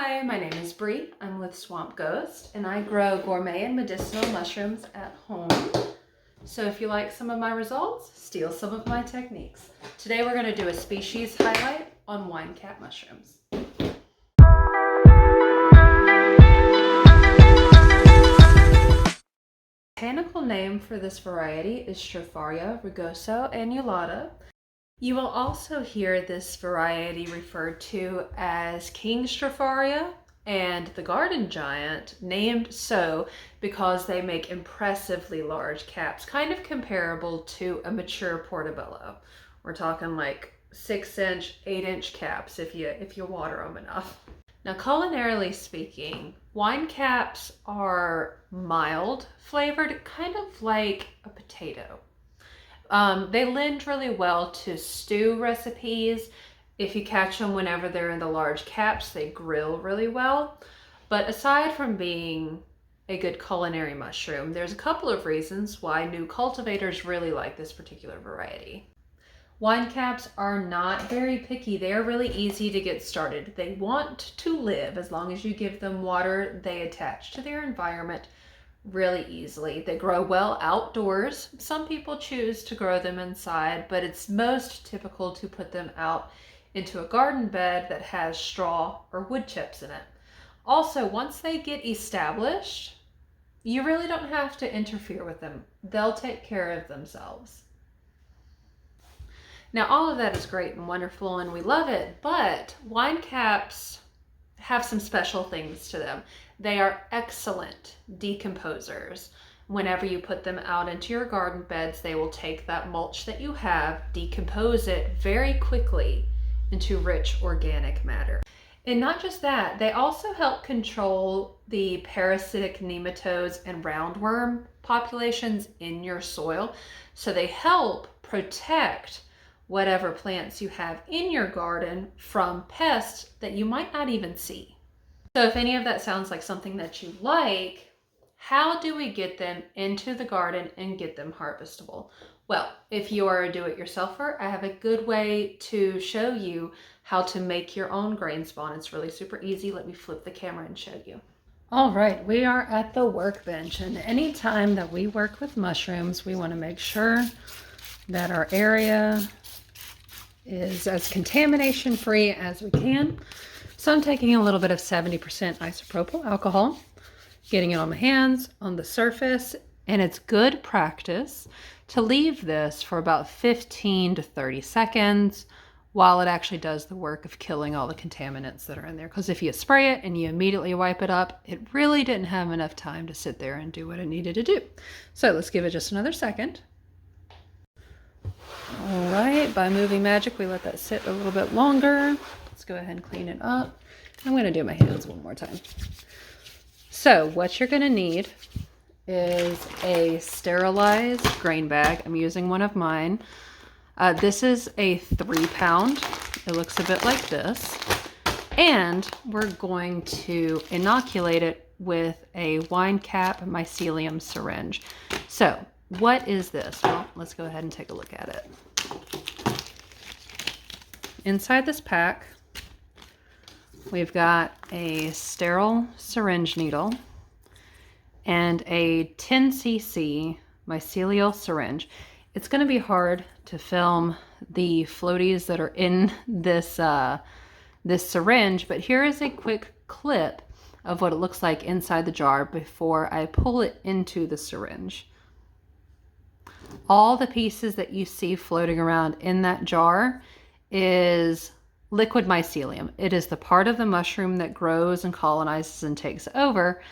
Hi, my name is Bree. I'm with Swamp Ghost and I grow gourmet and medicinal mushrooms at home. So if you like some of my results, steal some of my techniques. Today we're going to do a species highlight on wine cap mushrooms. Botanical name for this variety is Stropharia rugosa annulata. You will also hear this variety referred to as King Stropharia and the garden giant, named so because they make impressively large caps, kind of comparable to a mature portobello. We're talking like 6-inch, 8-inch caps if you water them enough. Now, culinarily speaking, wine caps are mild flavored, kind of like a potato. They lend really well to stew recipes. If you catch them whenever they're in the large caps, they grill really well. But aside from being a good culinary mushroom, there's a couple of reasons why new cultivators really like this particular variety. Wine caps are not very picky. They are really easy to get started. They want to live. As long as you give them water, they attach to their environment really easily. They grow well outdoors. Some people choose to grow them inside, but it's most typical to put them out into a garden bed that has straw or wood chips in it. Also, once they get established, you really don't have to interfere with them. They'll take care of themselves. Now, all of that is great and wonderful and we love it, but wine caps have some special things to them. They are excellent decomposers. Whenever you put them out into your garden beds, they will take that mulch that you have, decompose it very quickly into rich organic matter. And not just that, they also help control the parasitic nematodes and roundworm populations in your soil. So they help protect whatever plants you have in your garden from pests that you might not even see. So if any of that sounds like something that you like, how do we get them into the garden and get them harvestable? Well, if you are a do-it-yourselfer, I have a good way to show you how to make your own grain spawn. It's really super easy. Let me flip the camera and show you. All right, we are at the workbench, and anytime that we work with mushrooms, we want to make sure that our area is as contamination-free as we can. So I'm taking a little bit of 70% isopropyl alcohol, getting it on my hands, on the surface, and it's good practice to leave this for about 15 to 30 seconds while it actually does the work of killing all the contaminants that are in there. Because if you spray it and you immediately wipe it up, it really didn't have enough time to sit there and do what it needed to do. So let's give it just another second. All right, by moving magic, we let that sit a little bit longer. Let's go ahead and clean it up. I'm going to do my hands one more time. So what you're going to need is a sterilized grain bag. I'm using one of mine. This is a 3-pound. It looks a bit like this. And we're going to inoculate it with a wine cap mycelium syringe. So what is this? Well, let's go ahead and take a look at it. Inside this pack, we've got a sterile syringe needle and a 10 cc mycelial syringe. It's going to be hard to film the floaties that are in this, this syringe, but here is a quick clip of what it looks like inside the jar before I pull it into the syringe. All the pieces that you see floating around in that jar is liquid mycelium. It is the part of the mushroom that grows and colonizes and takes over.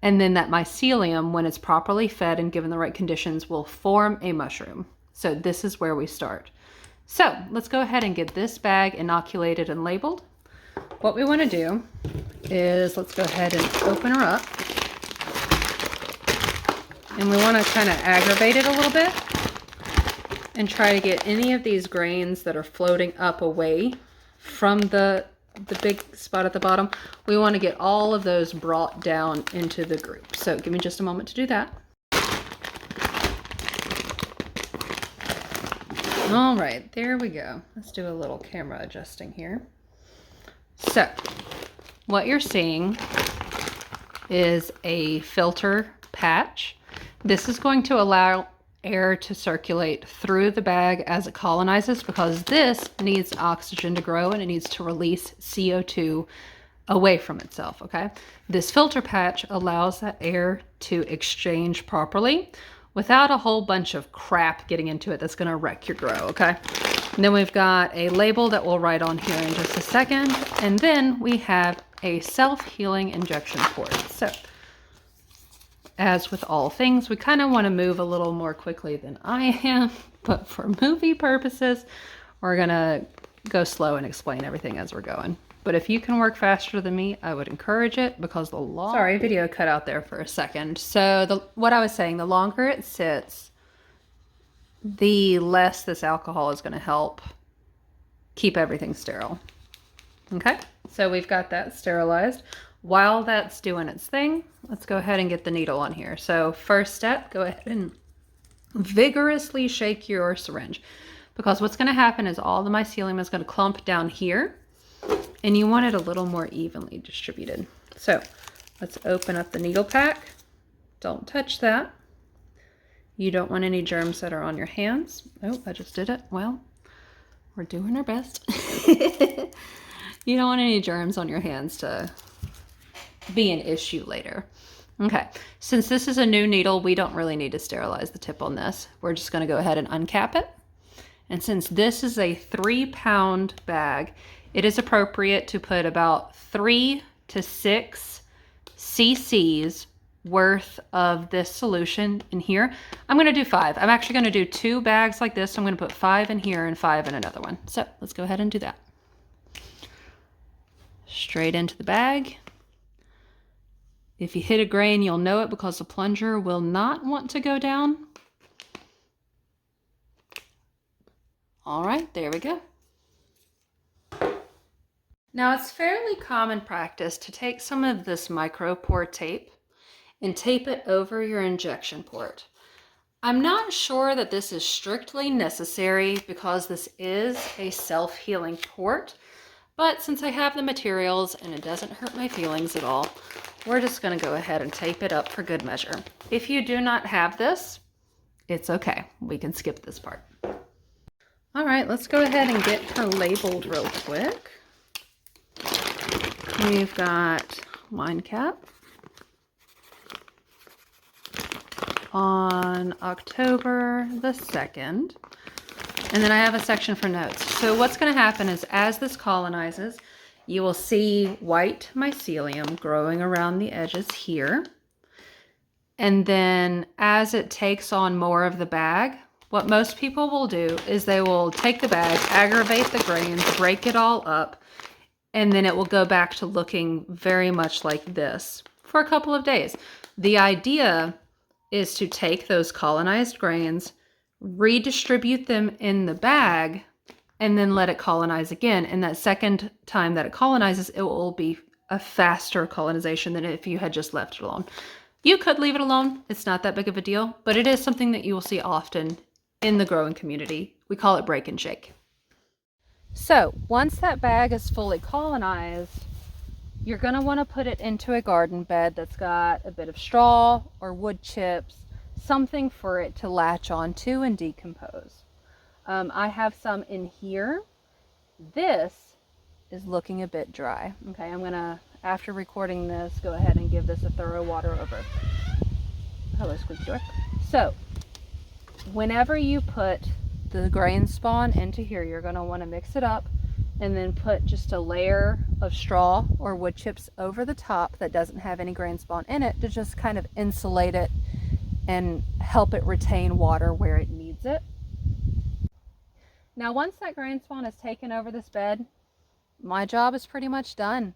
And then that mycelium, when it's properly fed and given the right conditions, will form a mushroom. So this is where we start. So let's go ahead and get this bag inoculated and labeled. What we want to do is let's go ahead and open her up. And we want to kind of aggravate it a little bit and try to get any of these grains that are floating up away from the big spot at the bottom. We want to get all of those brought down into the group. So give me just a moment to do that. All right, there we go. Let's do a little camera adjusting here. So what you're seeing is a filter patch. This is going to allow air to circulate through the bag as it colonizes, because this needs oxygen to grow and it needs to release CO2 away from itself, okay? This filter patch allows that air to exchange properly without a whole bunch of crap getting into it that's gonna wreck your grow, okay? And then we've got a label that we'll write on here in just a second. And then we have a self-healing injection port. So, as with all things, we kind of want to move a little more quickly than I am, but for movie purposes, we're gonna go slow and explain everything as we're going. But if you can work faster than me, I would encourage it, because the long... Sorry, video cut out there for a second. So what I was saying, the longer it sits, the less this alcohol is going to help keep everything sterile. Okay, so we've got that sterilized. While that's doing its thing, let's go ahead and get the needle on here. So first step, go ahead and vigorously shake your syringe, because what's going to happen is all the mycelium is going to clump down here, and you want it a little more evenly distributed. So let's open up the needle pack. Don't touch that. You don't want any germs that are on your hands. Oh, I just did it. Well, we're doing our best. You don't want any germs on your hands to be an issue later. Okay, since this is a new needle, we don't really need to sterilize the tip on this. We're just going to go ahead and uncap it. And since this is a 3-pound bag, it is appropriate to put about 3 to 6 cc's worth of this solution in here. I'm going to do 5. I'm actually going to do 2 bags like this. So I'm going to put 5 in here and 5 in another one. So let's go ahead and do that. Straight into the bag. If you hit a grain, you'll know it, because the plunger will not want to go down. All right, there we go. Now, it's fairly common practice to take some of this micropore tape and tape it over your injection port. I'm not sure that this is strictly necessary, because this is a self-healing port, but since I have the materials and it doesn't hurt my feelings at all, we're just going to go ahead and tape it up for good measure. If you do not have this, it's okay. We can skip this part. All right, let's go ahead and get her labeled real quick. We've got wine cap on October the 2nd. And then I have a section for notes. So what's going to happen is, as this colonizes, you will see white mycelium growing around the edges here. And then as it takes on more of the bag, what most people will do is they will take the bag, aggravate the grains, break it all up, and then it will go back to looking very much like this for a couple of days. The idea is to take those colonized grains, redistribute them in the bag, and then let it colonize again. And that second time that it colonizes, it will be a faster colonization than if you had just left it alone. You could leave it alone. It's not that big of a deal, but it is something that you will see often in the growing community. We call it break and shake. So once that bag is fully colonized, you're going to want to put it into a garden bed that's got a bit of straw or wood chips, something for it to latch onto and decompose. I have some in here. This is looking a bit dry. Okay, I'm gonna, after recording this, go ahead and give this a thorough water over. Hello, squeaky door. So, whenever you put the grain spawn into here, you're gonna wanna mix it up and then put just a layer of straw or wood chips over the top that doesn't have any grain spawn in it, to just kind of insulate it and help it retain water where it needs it. Now, once that grain spawn is taken over this bed, my job is pretty much done.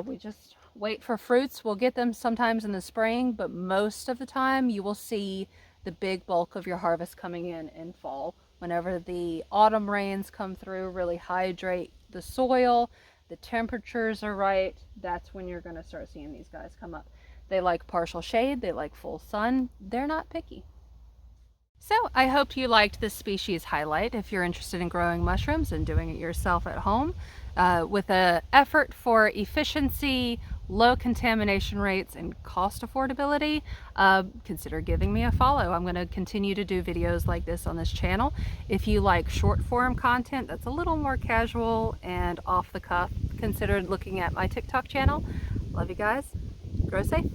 We just wait for fruits. We'll get them sometimes in the spring, but most of the time you will see the big bulk of your harvest coming in fall. Whenever the autumn rains come through, really hydrate the soil, the temperatures are right, that's when you're going to start seeing these guys come up. They like partial shade, they like full sun, they're not picky. So I hope you liked this species highlight. If you're interested in growing mushrooms and doing it yourself at home with an effort for efficiency, low contamination rates, and cost affordability, consider giving me a follow. I'm going to continue to do videos like this on this channel. If you like short form content that's a little more casual and off the cuff, consider looking at my TikTok channel. Love you guys. Grow safe.